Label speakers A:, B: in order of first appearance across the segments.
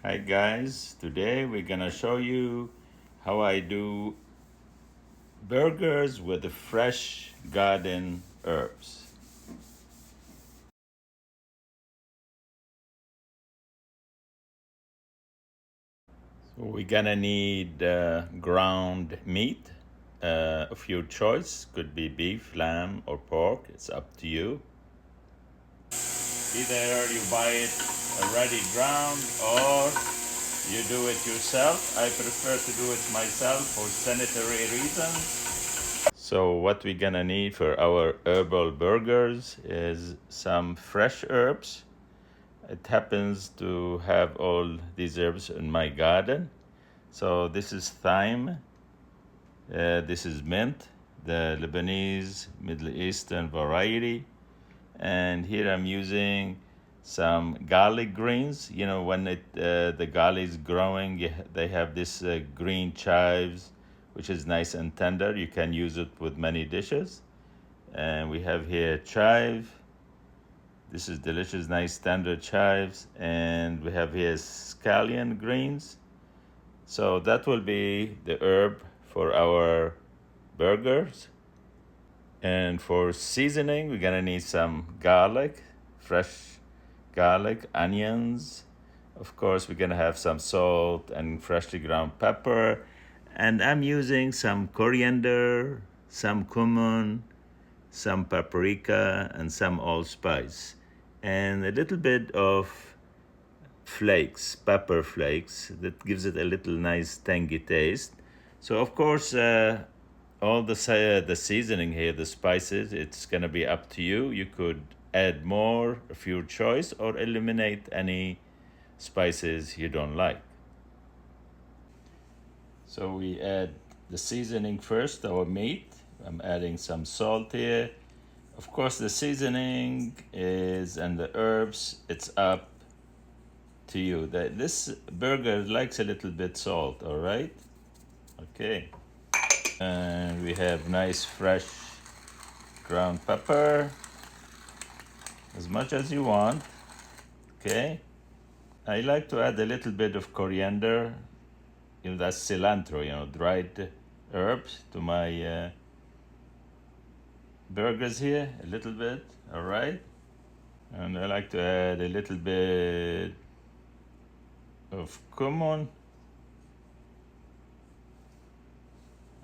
A: Hi guys, today we're gonna show you how I do burgers with the fresh garden herbs. So we're gonna need ground meat of your choice. Could be beef, lamb, or pork. It's up to you. Either you buy it already ground or you do it yourself. I prefer to do it myself for sanitary reasons. So what we're gonna need for our herbal burgers is some fresh herbs. It happens to have all these herbs in my garden. So this is thyme, this is mint, the Lebanese Middle Eastern variety. And here I'm using some garlic greens. You know, when the garlic is growing, they have this green chives, which is nice and tender. You can use it with many dishes. And we have here chive. This is delicious, nice tender chives. And we have here scallion greens. So that will be the herb for our burgers. And for seasoning, we're gonna need some garlic, fresh garlic, onions. Of course, we're gonna have some salt and freshly ground pepper. And I'm using some coriander, some cumin, some paprika, and some allspice. And a little bit of flakes, pepper flakes, that gives it a little nice tangy taste. So of course, all the seasoning here, the spices, it's gonna be up to you. You could add more of your choice or eliminate any spices you don't like. So we add the seasoning first, our meat. I'm adding some salt here. Of course, the seasoning is, and the herbs, it's up to you. This burger likes a little bit salt, all right? Okay. And we have nice fresh ground pepper, as much as you want. Okay. I like to add a little bit of coriander, you know, that's cilantro, you know, dried herbs to my burgers here, a little bit, all right? And I like to add a little bit of cumin.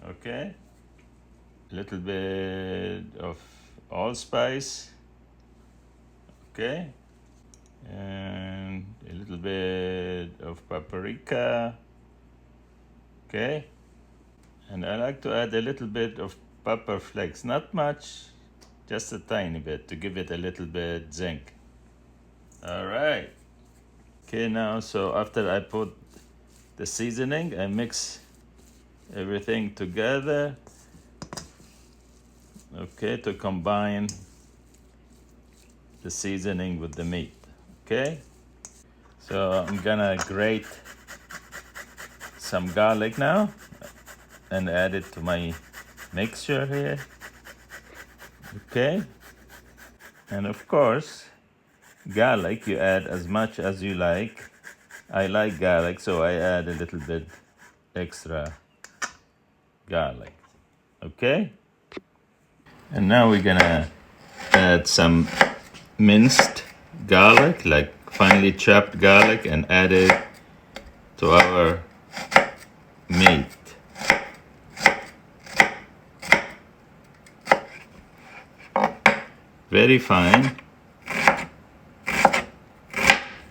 A: Okay, a little bit of allspice, okay, and a little bit of paprika, okay, and I like to add a little bit of pepper flakes, not much, just a tiny bit to give it a little bit zing. All right, okay, now so after I put the seasoning, I mix everything together, okay, to combine the seasoning with the meat. Okay, so I'm gonna grate some garlic now and add it to my mixture here. Okay, and of course garlic you add as much as you like. I like garlic, so I add a little bit extra garlic. Okay, and now we're gonna add some minced garlic, like finely chopped garlic, and add it to our meat. Very fine.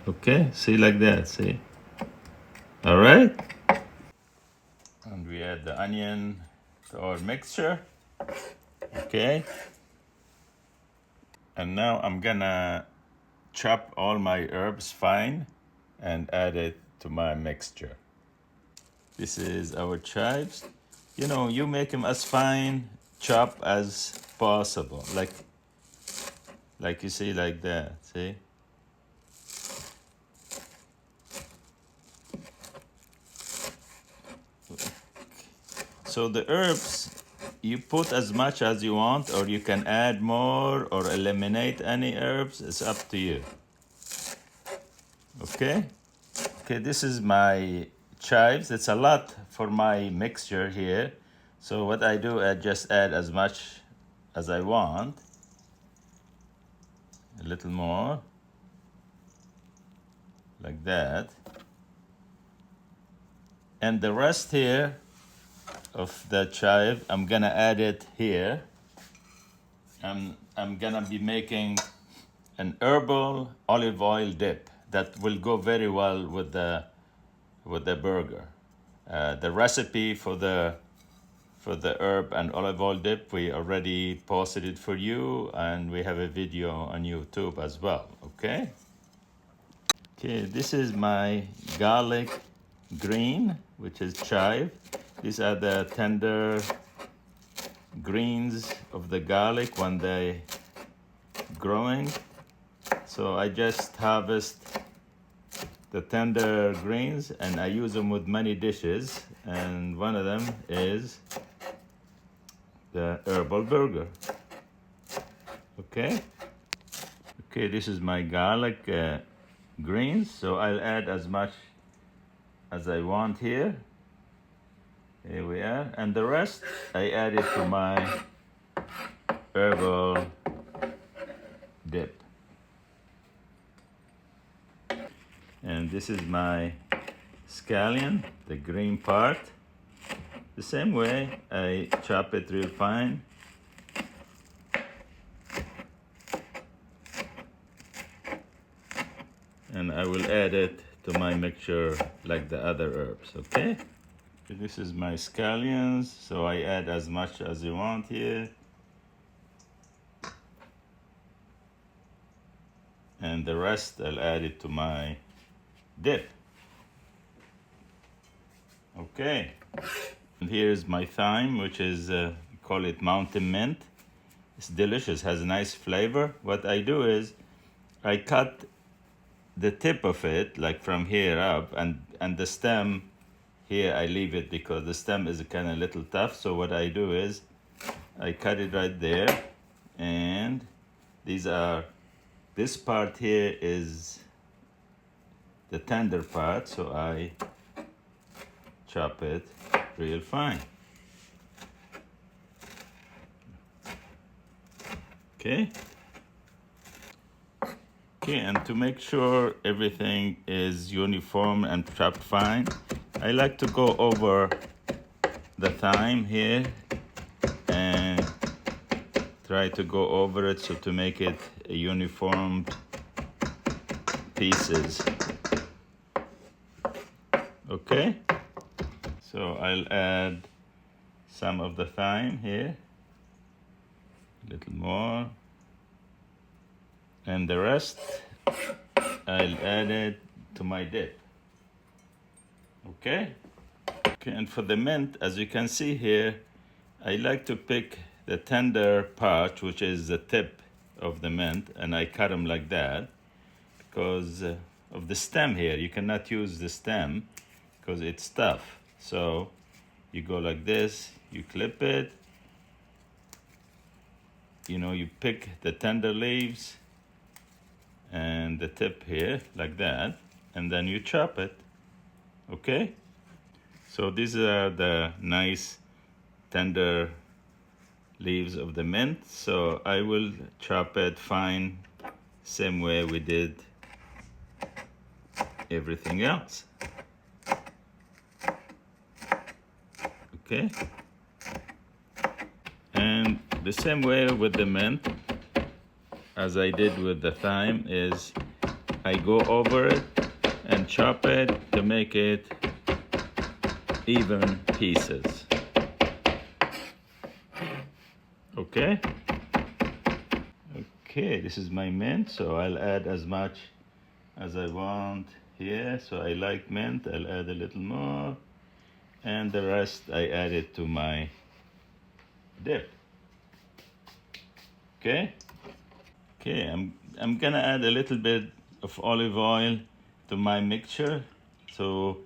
A: Okay, see, like that, see? All right. And we add the onion to our mixture. Okay. And now I'm gonna chop all my herbs fine and add it to my mixture. This is our chives. You know, you make them as fine chop as possible. Like you see, like that, see? So the herbs, you put as much as you want, or you can add more or eliminate any herbs. It's up to you. Okay? Okay, this is my chives. It's a lot for my mixture here. So what I do, I just add as much as I want. A little more. Like that. And the rest here of the chive, I'm gonna add it here. I'm gonna be making an herbal olive oil dip that will go very well with the burger. The recipe for the herb and olive oil dip, we already posted it for you, and we have a video on YouTube as well. Okay, this is my garlic green, which is chive. These are the tender greens of the garlic when they growing. So I just harvest the tender greens and I use them with many dishes, and one of them is the herbal burger. Okay, this is my garlic greens, so I'll add as much as I want here. Here we are, and the rest I add it to my herbal dip. And this is my scallion, the green part. The same way, I chop it real fine. And I will add it to my mixture like the other herbs, okay? This is my scallions, so I add as much as you want here. And the rest, I'll add it to my dip. Okay. And here's my thyme, which is, call it mountain mint. It's delicious, has a nice flavor. What I do is, I cut the tip of it, like from here up, and the stem, here I leave it because the stem is kind of little tough. So what I do is, I cut it right there, and this part here is the tender part, so I chop it real fine. Okay, and to make sure everything is uniform and chopped fine, I like to go over the thyme here and try to go over it so to make it a uniform pieces. Okay, so I'll add some of the thyme here, a little more, and the rest I'll add it to my dip. Okay, and for the mint, as you can see here, I like to pick the tender part, which is the tip of the mint, and I cut them like that because of the stem here. You cannot use the stem because it's tough. So you go like this, you clip it, you pick the tender leaves and the tip here like that, and then you chop it. Okay, so these are the nice tender leaves of the mint, so I will chop it fine, same way we did everything else. Okay, and the same way with the mint as I did with the thyme is I go over it and chop it to make it even pieces. Okay, this is my mint, so I'll add as much as I want here. So I like mint, I'll add a little more, and the rest I add it to my dip. Okay, I'm gonna add a little bit of olive oil to my mixture, so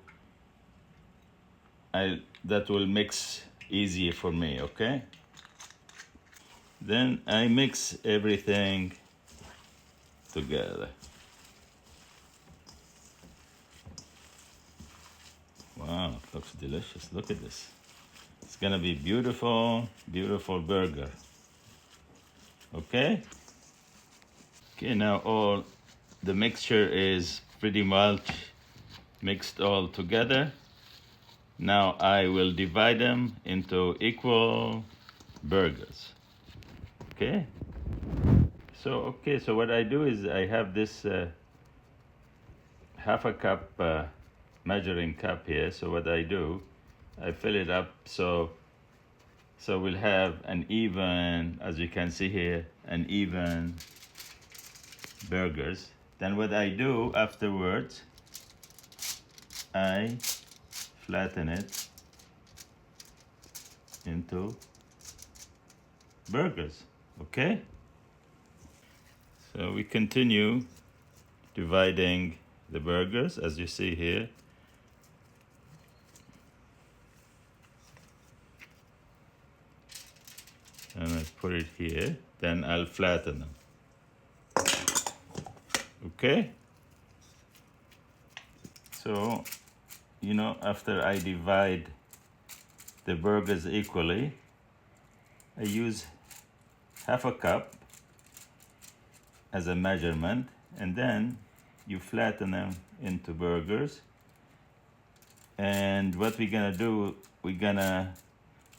A: that will mix easier for me. Okay, then I mix everything together. looks delicious. Look at this. It's gonna be beautiful, beautiful burger. Okay? Okay, now all the mixture is pretty much mixed all together. Now I will divide them into equal burgers. Okay? So what I do is I have this half a cup measuring cup here. So what I do, I fill it up so we'll have an even, as you can see here, an even burgers. Then what I do afterwards, I flatten it into burgers. Okay? So we continue dividing the burgers as you see here. And I put it here, then I'll flatten them. Okay? So, you know, after I divide the burgers equally, I use half a cup as a measurement, and then you flatten them into burgers. And what we're gonna do,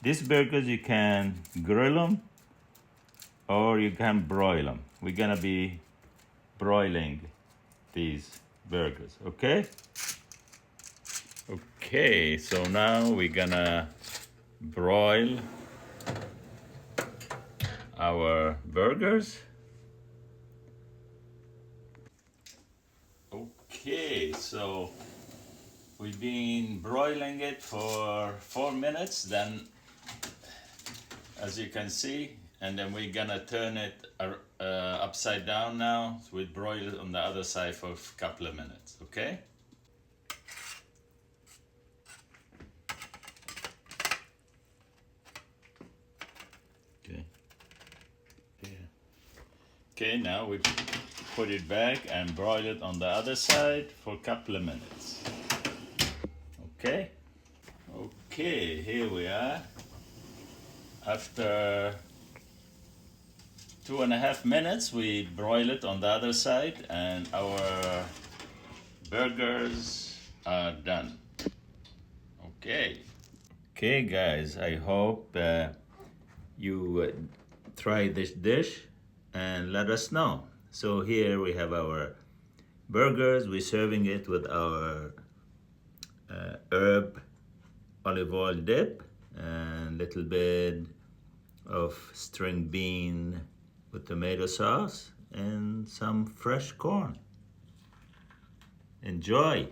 A: these burgers you can grill them or you can broil them. We're gonna be broiling these burgers, okay? Okay, so now we're gonna broil our burgers. Okay, so we've been broiling it for 4 minutes, then as you can see, and then we're gonna turn it upside down now. So we broil it on the other side for a couple of minutes, okay? Okay, now we put it back and broil it on the other side for a couple of minutes. Okay? Okay, here we are. After 2.5 minutes, we broil it on the other side and our burgers are done. Okay. Okay, guys, I hope you try this dish and let us know. So here we have our burgers. We're serving it with our herb olive oil dip and little bit of string bean with tomato sauce and some fresh corn. Enjoy!